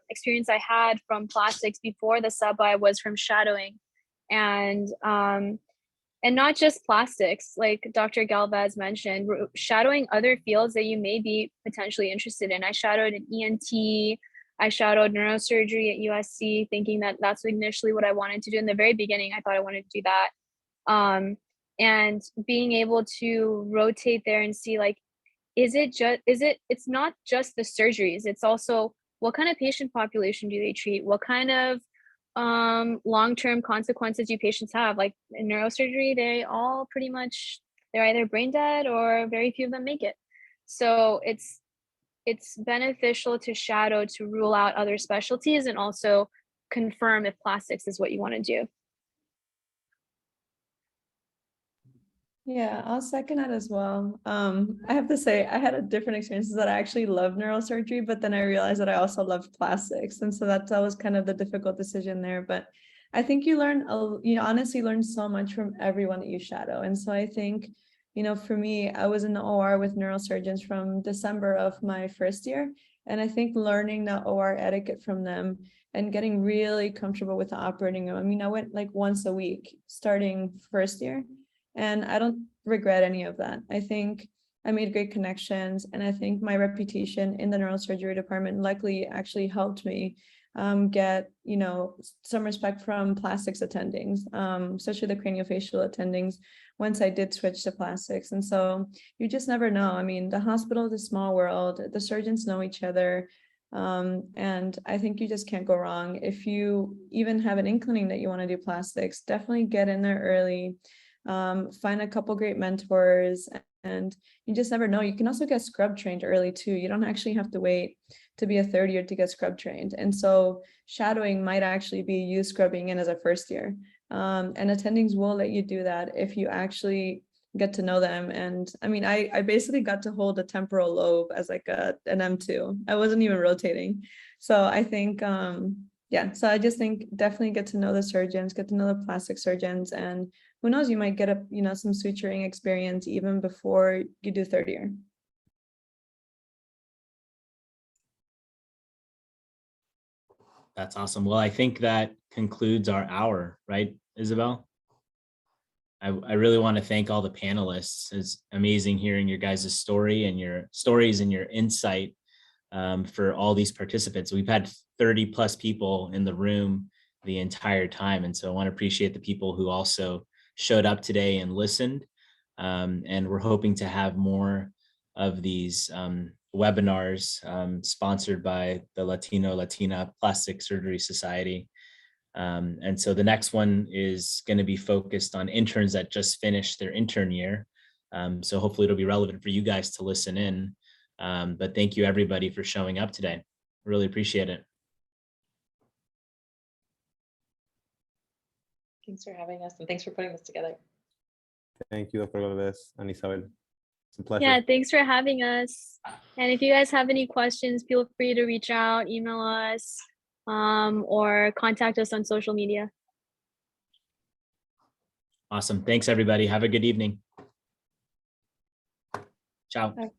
Speaker 4: experience I had from plastics before the sub-I was from shadowing. And not just plastics, like Dr. Galvez mentioned, shadowing other fields that you may be potentially interested in. I shadowed an ENT, I shadowed neurosurgery at USC, thinking that that's initially what I wanted to do. In the very beginning, I thought I wanted to do that. And being able to rotate there and see, like, it's not just the surgeries, it's also what kind of patient population do they treat? What kind of long-term consequences do patients have? Like in neurosurgery, they're either brain dead or very few of them make it. So it's beneficial to shadow to rule out other specialties and also confirm if plastics is what you want to do.
Speaker 5: Yeah, I'll second that as well. I have to say, I had a different experiences that I actually loved neurosurgery, but then I realized that I also loved plastics. And so that was kind of the difficult decision there. But I think you honestly learn so much from everyone that you shadow. And so I think, for me, I was in the OR with neurosurgeons from December of my first year. And I think learning the OR etiquette from them and getting really comfortable with the operating room. I mean, I went like once a week starting first year. And I don't regret any of that. I think I made great connections, and I think my reputation in the neurosurgery department luckily actually helped me get, some respect from plastics attendings, especially the craniofacial attendings, once I did switch to plastics. And so you just never know. I mean, the hospital is a small world. The surgeons know each other. And I think you just can't go wrong. If you even have an inkling that you want to do plastics, definitely get in there early. Find a couple great mentors, and you just never know. You can also get scrub trained early too. You don't actually have to wait to be a third year to get scrub trained. And so shadowing might actually be you scrubbing in as a first year. And attendings will let you do that if you actually get to know them. And I mean, I basically got to hold a temporal lobe as like an M2. I wasn't even rotating. So I think, yeah, so I just think definitely get to know the surgeons, get to know the plastic surgeons, and who knows, you might get some suturing experience even before you do third year.
Speaker 2: That's awesome. Well, I think that concludes our hour, right, Isabel? I really want to thank all the panelists. It's amazing hearing your guys' story and your stories and your insight for all these participants. We've had 30 plus people in the room the entire time. And so I want to appreciate the people who also showed up today and listened. And we're hoping to have more of these webinars sponsored by the Latina Plastic Surgery Society. And so the next one is going to be focused on interns that just finished their intern year. So hopefully it'll be relevant for you guys to listen in. But thank you everybody for showing up today. Really appreciate it.
Speaker 3: Thanks for having us, and thanks for putting this together.
Speaker 1: Thank you, Dr. Galvez and Isabel. It's a pleasure.
Speaker 4: Yeah, thanks for having us. And if you guys have any questions, feel free to reach out, email us, or contact us on social media.
Speaker 2: Awesome. Thanks everybody. Have a good evening. Ciao.
Speaker 5: Bye.